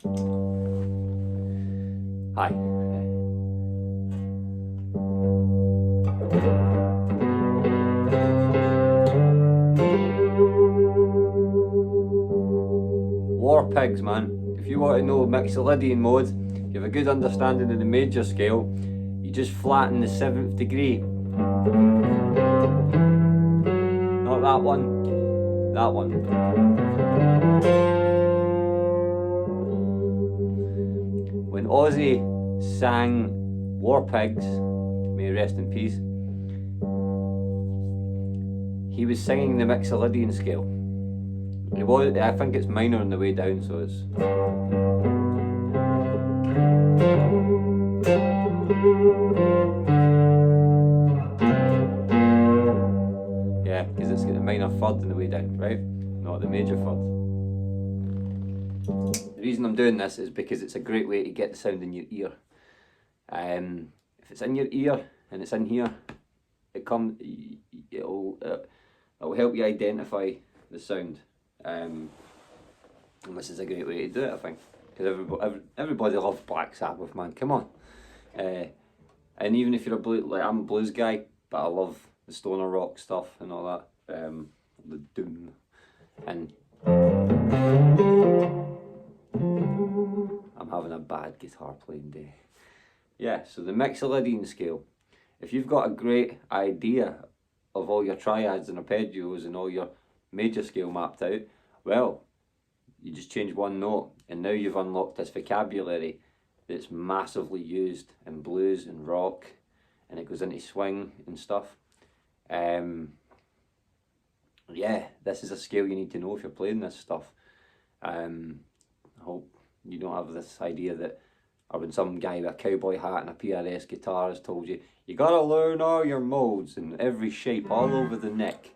Hi. War pigs, man. If you want to know Mixolydian mode, you have a good understanding of the major scale, you just flatten the 7th degree. Not that one, that one. When Ozzy sang War Pigs, may he rest in peace, he was singing the Mixolydian scale. I think it's minor on the way down, so it's... Yeah, because it's got a minor third on the way down, right? Not the major third. The reason I'm doing this is because it's a great way to get the sound in your ear. If it's in your ear and it's in here, it'll help you identify the sound. And this is a great way to do it, I think, because everybody loves Black Sabbath, man. Come on. And even if you're I'm a blues guy, but I love the stoner rock stuff and all that, the doom, and I'm having a bad guitar playing day. Yeah, so the Mixolydian scale. If you've got a great idea of all your triads and arpeggios and all your major scale mapped out, well, you just change one note and now you've unlocked this vocabulary that's massively used in blues and rock, and it goes into swing and stuff. Yeah, this is a scale you need to know if you're playing this stuff. I hope you don't have this idea that, or when some guy with a cowboy hat and a PRS guitar has told you, you gotta learn all your modes and every shape all over the neck.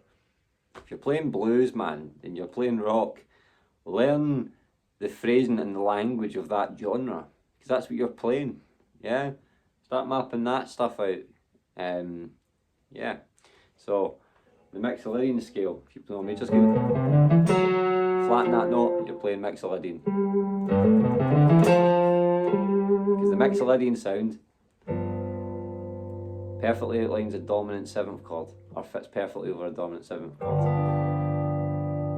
If you're playing blues, man, and you're playing rock, learn the phrasing and the language of that genre, because that's what you're playing. Yeah, start mapping that stuff out. Yeah, so the Mixolydian scale, if you play on major scale, flatten that note, you're playing Mixolydian. Because the Mixolydian sound perfectly outlines a dominant 7th chord, or fits perfectly over a dominant 7th chord.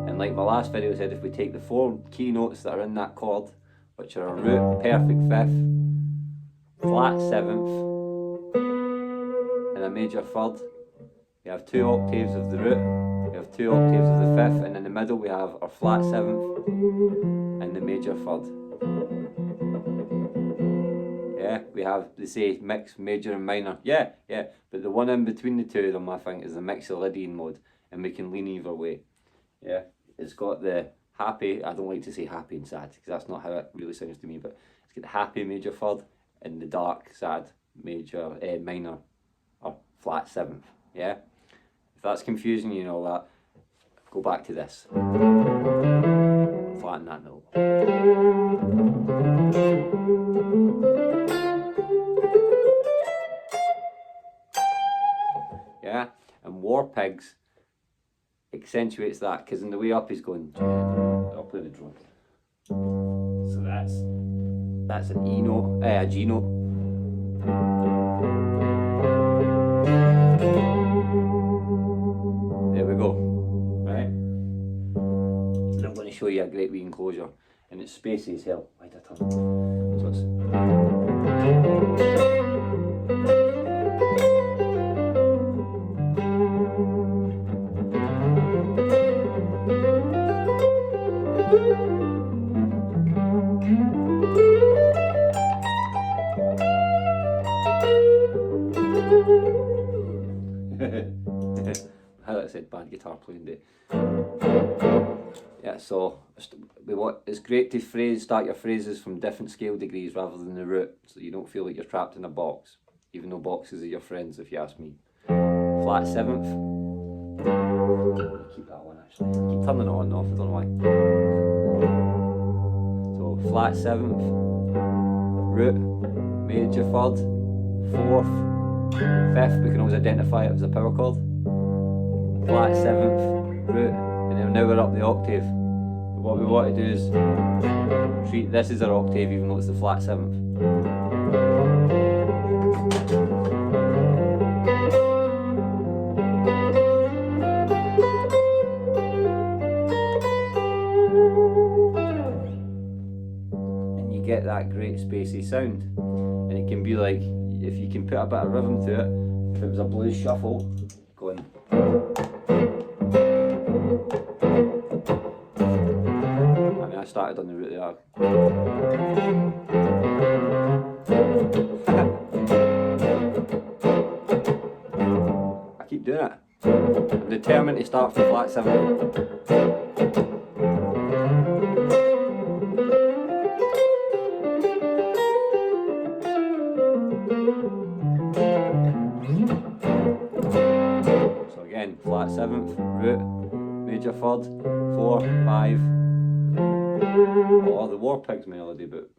And like my last video said, if we take the 4 key notes that are in that chord, which are a root, perfect 5th, flat 7th, and a major 3rd, we have 2 octaves of the root, we have 2 octaves of the 5th, and in the middle we have our flat 7th and the major 3rd. Yeah, we have, they say, mix, major and minor. Yeah, but the one in between the two of them, I think, is the Mixolydian mode, and we can lean either way. Yeah, it's got the happy, I don't like to say happy and sad, because that's not how it really sounds to me, but it's got the happy major 3rd and the dark, sad major, minor, or flat 7th. Yeah, if that's confusing you and all that, go back to this. Flatten that note. Yeah, and War Pigs accentuates that, because in the way up he's going, I'll play the drum. So that's an E note, a G note. There we go, right? And I'm going to show you a great wee enclosure, and it's spacey as hell. Why did I turn? So it's... How I said, bad guitar playing day. Yeah, so it's great to start your phrases from different scale degrees rather than the root, so you don't feel like you're trapped in a box, even though boxes are your friends, if you ask me. Flat 7th. Keep that one actually. Keep turning it on and off, I don't know why. So flat 7th, root, major 3rd, 4th, 5th, we can always identify it as a power chord. Flat 7th, root, and then now we're up the octave. But what we want to do is treat. This is an octave even though it's the flat 7th. And you get that great spacey sound. And it can be like, if you can put a bit of rhythm to it, if it was a blues shuffle, going. I mean, I started on the root there. I keep doing it. I'm determined to start from flat 7. So again, flat 7th, root, major 3rd, 4, 5. Or the War Pigs melody, but.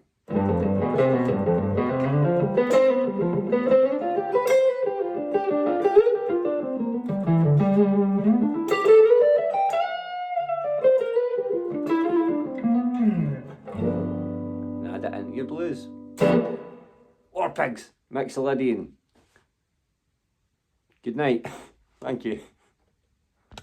Add it into your blues. War Pigs, Mixolydian. Good night. Thank you.